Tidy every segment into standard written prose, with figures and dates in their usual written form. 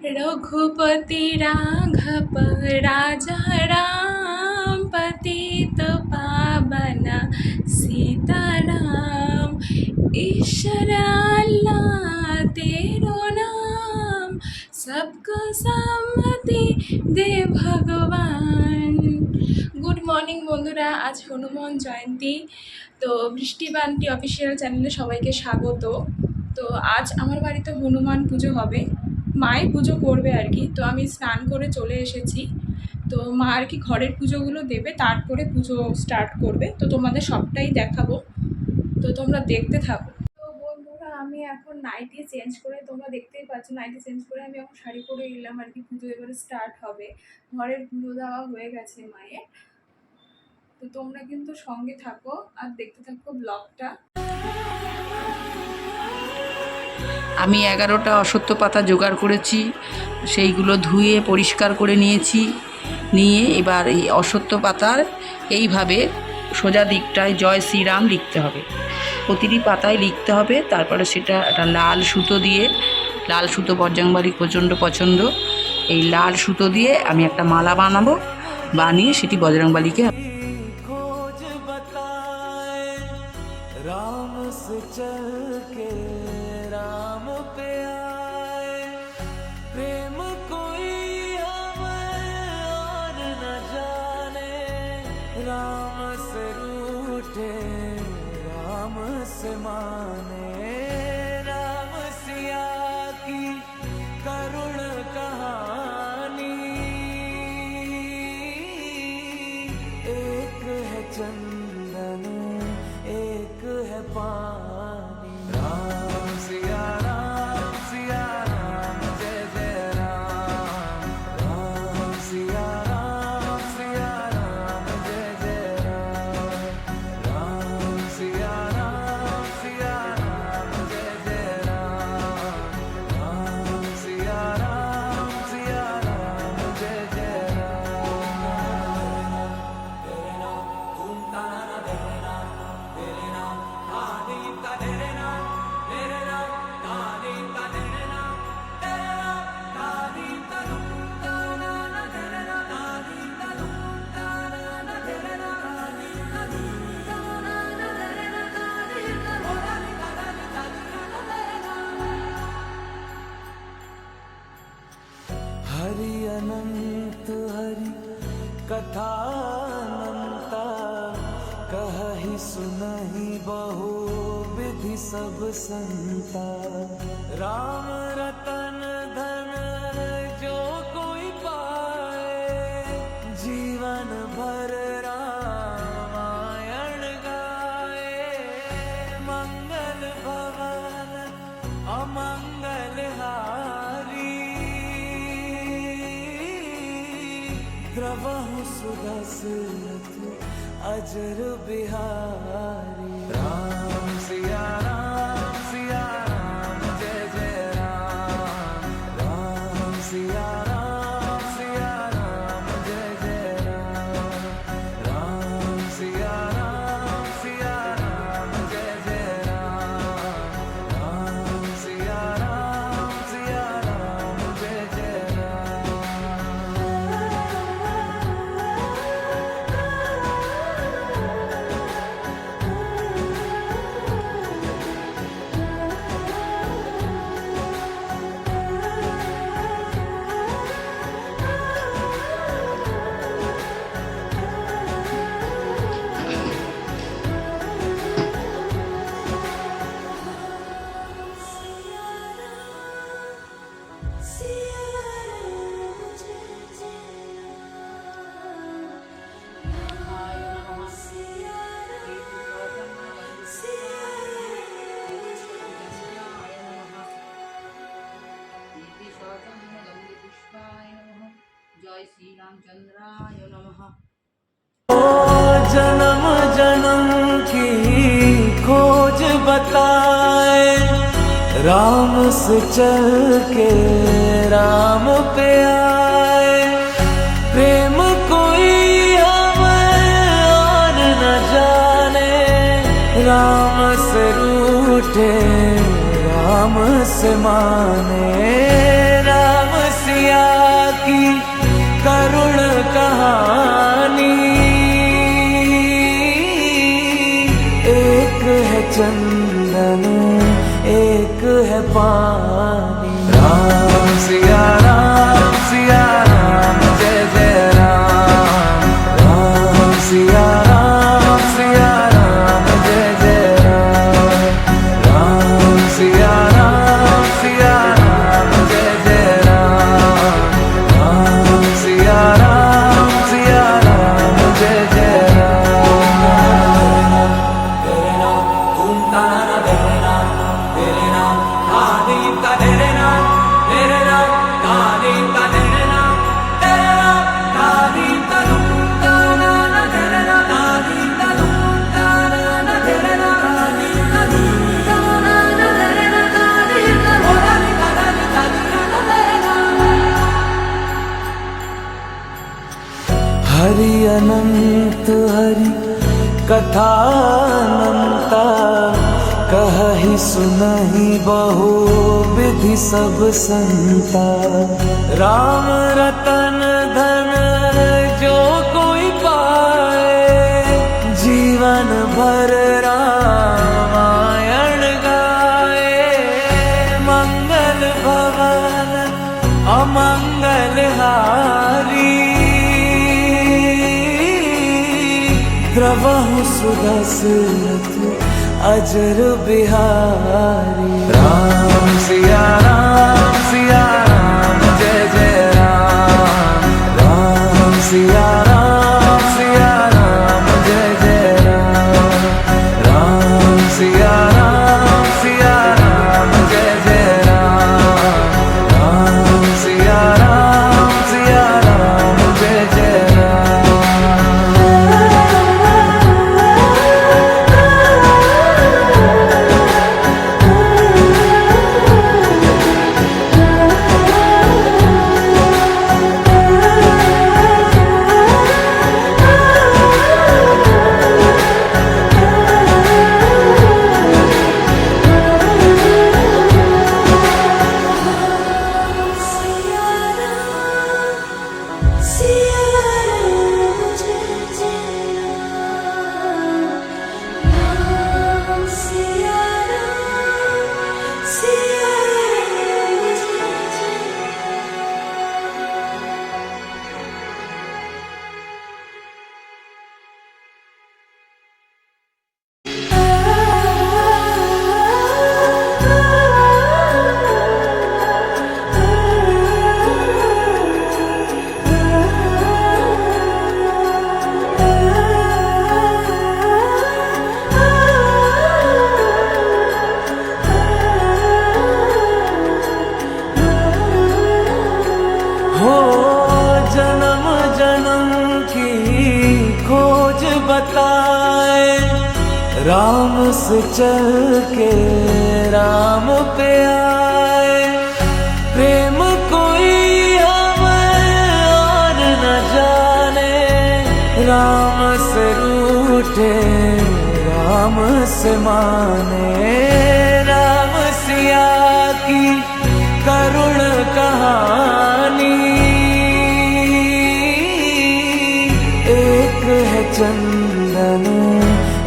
रघुपति राघव राजा राम पतित पावन सीताराम। ईश्वर अल्लाह तेरो नाम, सबको सम्मति दे भगवान। गुड मर्निंग बंधुरा, आज हनुमान जयंती। तो বৃষ্টি বান্টি অফিসিয়াল চ্যানেলে সবাইকে স্বাগত। তো আজ আমার বাড়িতে হনুমান পুজো হবে, মাই পুজো করবে আর কি। তো আমি স্নান করে চলে এসেছি। তো মা আর কি ঘরের পুজোগুলো দেবে, তারপরে পুজো স্টার্ট করবে। তো তোমাদের সবটাই দেখাবো, তো তোমরা দেখতে থাকো। তো বন্ধুরা, আমি এখন নাইটি চেঞ্জ করে, তোমরা দেখতেই পাচ্ছ নাইটি চেঞ্জ করে আমি এখন শাড়ি পরে এলাম আর কি। পুজো এবারে স্টার্ট হবে, ঘরের পুজো দেওয়া হয়ে গেছে মায়ের। তো তোমরা কিন্তু সঙ্গে থাকো আর দেখতে থাকো ব্লগটা। আমি 11টা অশ্বত্থ পাতা জোগাড় করেছি, সেইগুলো ধুয়ে পরিষ্কার করে নিয়েছি। নিয়ে এবার এই অশ্বত্থ পাতার এইভাবে সোজা দিকটায় জয় শ্রীরাম লিখতে হবে, প্রতিটি পাতায় লিখতে হবে। তারপরে সেটা একটা লাল সুতো দিয়ে, লাল সুতো বজরংবলীর প্রচণ্ড পছন্দ, এই লাল সুতো দিয়ে আমি একটা মালা বানাবো, বানিয়ে সেটি বজরংবলীকে राम से चल के राम पे आए, प्रेम कोई हमें और न जाने, राम से रूठे राम से माने, राम सिया की करुण कहानी, एक है चंदन एक है पानी। राम सिया राम जय जय राम, राम सिया राम जय जय राम, राम सिया राम जय जय राम, राम सिया राम जय जय हरि अनंत हरि कथा अनंता, कहि सुनहि बहु विधि सब संता, राम रतन धन जो कोई पाए, जीवन भर रामायण गाए, मंगल भवन अमंगल हारी, द्रवहु सुदशरथ अजर बिहारी। राम सिया राम जय जय राम, राम सिया राम जय जय राम, राम सिया राम जय जय राम, राम सिया राम जय जय राम। जय श्री रामचंद्राय नमः। जन्म जन्म की खोज बताए, राम से चल के राम पे आए, प्रेम कोई हमें और न जाने, राम से रूठे राम से माने, राम पानी। राम सिया राम जय जय राम। राम सिया राम जय जय राम। राम सिया राम जय जय राम। राम सिया राम जय जय राम। तेरे नाम तुम ताना तेरे नाम आदि का तेरे नाम आदि का तेरे नाम आदि का तुम ताना तेरे नाम आदि का तुम ताना तेरे नाम आदि का तुम ताना तेरे नाम आदि का बोलाली का तेरे नाम। हरि अनंत हरि कथा अनंता कहहि सुनहि बहु विधि सब संता। राम रतन धन जो कोई पाए जीवन भर रामायण गाए। मंगल भवन अमंगल हारी द्रवहु सुदशरथ अजर बिहारी। राम सिया राम जय जय राम। राम सिया राम जय जय राम। राम सिया राम जय जय राम। राम सिया राम जय जय राम। हो जन्म जन्म की खोज बताए। राम से चल के राम पे आए। प्रेम कोई हमें और न जाने। राम से रूठे राम से माने। राम सिया की करुण कहानी। एक है चंदन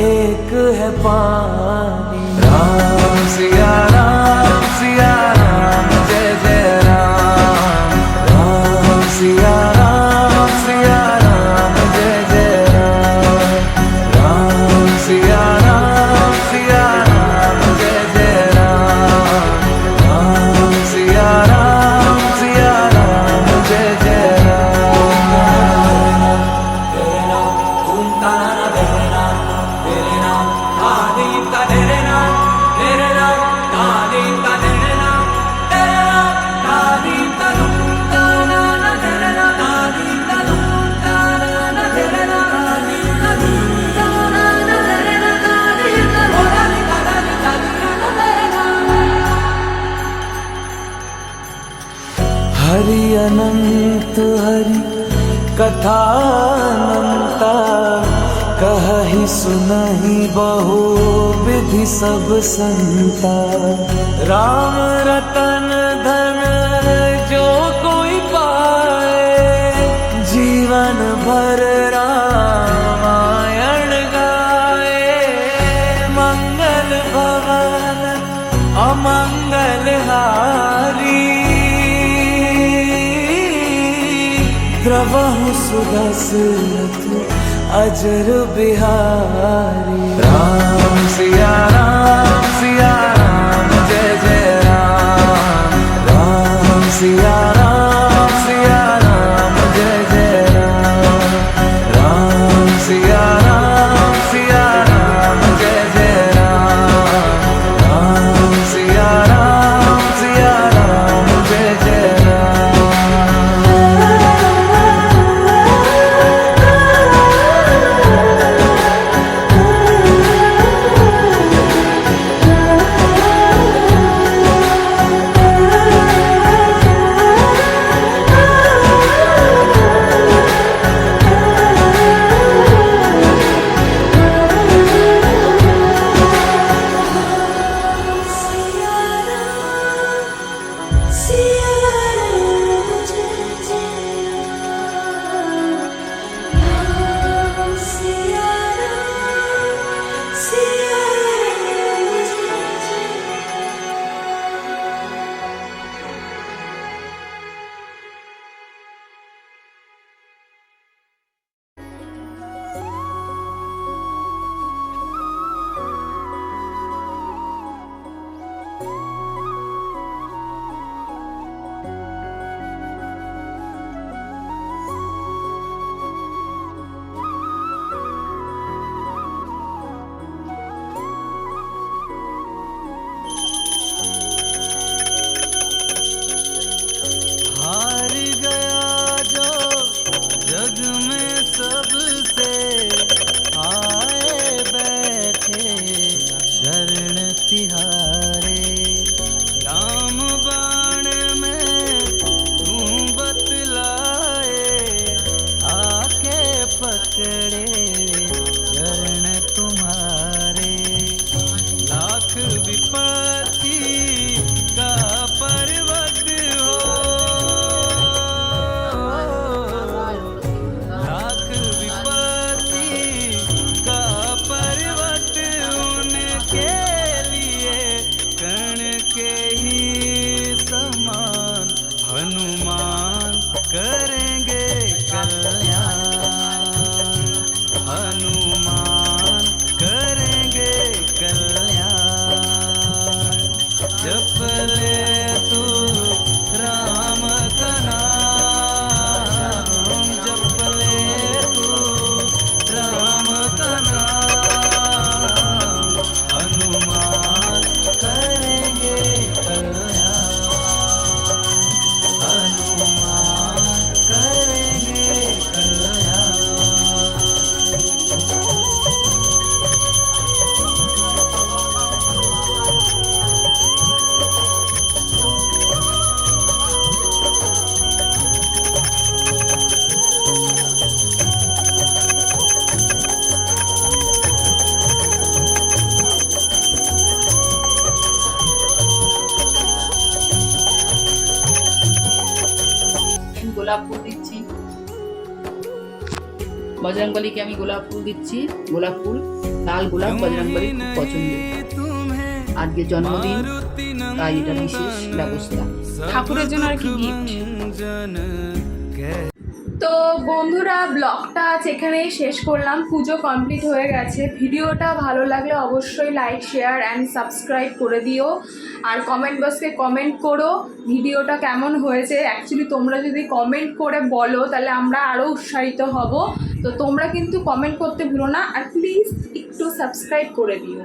एक है पानी। राम सिया राम जय जय राम। राम सिया राम जय जय राम। राम सिया राम जय जय राम। राम सिया राम जय जय राम। तेरे नाम तुम ताना तेरे नाम आदि का तेरे नाम आदि का तेरे नाम आदि का तुम ताना तेरे नाम आदि का तुम ताना तेरे नाम आदि का तुम ताना तेरे नाम आदि का बोलाली का तेरे नाम। हरि अनंत हरि कथा अनंता कहहि सुनहि बहु विधि सब संता। राम रतन धन जो कोई पाए जीवन भर रामायण गाए। मंगल भवन अमंगल द्रवः सुदसरथ अजर बिहारी राम सिया राम जय जय राम राम सिया राम जय जय राम राम सिया राम जय जय राम राम सिया राम जय जय राम हार गया जो जग में सबसे आए बैठे शरण तिहारे राम बाण में तू बतलाए आके पकड़े चरण तुम्हारे लाख विपत्ति का पर्वत हो लाख विपत्ति का पर्वत उनके लिए कण के ही समान हनुमान करेंगे कल्याण हनुमान करेंगे कल्याण जप ले तू राम का नाम जप ले तू राम का नाम हनुमान करेंगे कल्याण हनुमान करेंगे कल्याण গোলাপ ফুল দিচ্ছি বজরংবলীকে আমি গোলাপ ফুল দিচ্ছি গোলাপ ফুল লাল গোলাপ বজরংবলীর খুব পছন্দ আজকে জন্মদিন তাই এটা বিশেষ ব্যবস্থা ঠাকুরের জন্য আর কি গিফট। তো বন্ধুরা ব্লগটা আজ এখানেই শেষ করলাম, পুজো কমপ্লিট হয়ে গেছে। ভিডিওটা ভালো লাগলে অবশ্যই লাইক শেয়ার অ্যান্ড সাবস্ক্রাইব করে দিও, আর কমেন্ট বক্সে কমেন্ট করো ভিডিওটা কেমন হয়েছে। অ্যাকচুয়ালি তোমরা যদি কমেন্ট করে বলো তাহলে আমরা আরও উৎসাহিত হব। তো তোমরা কিন্তু কমেন্ট করতে ভুলো না, আর প্লিজ একটু সাবস্ক্রাইব করে দিও।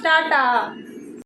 টাটা।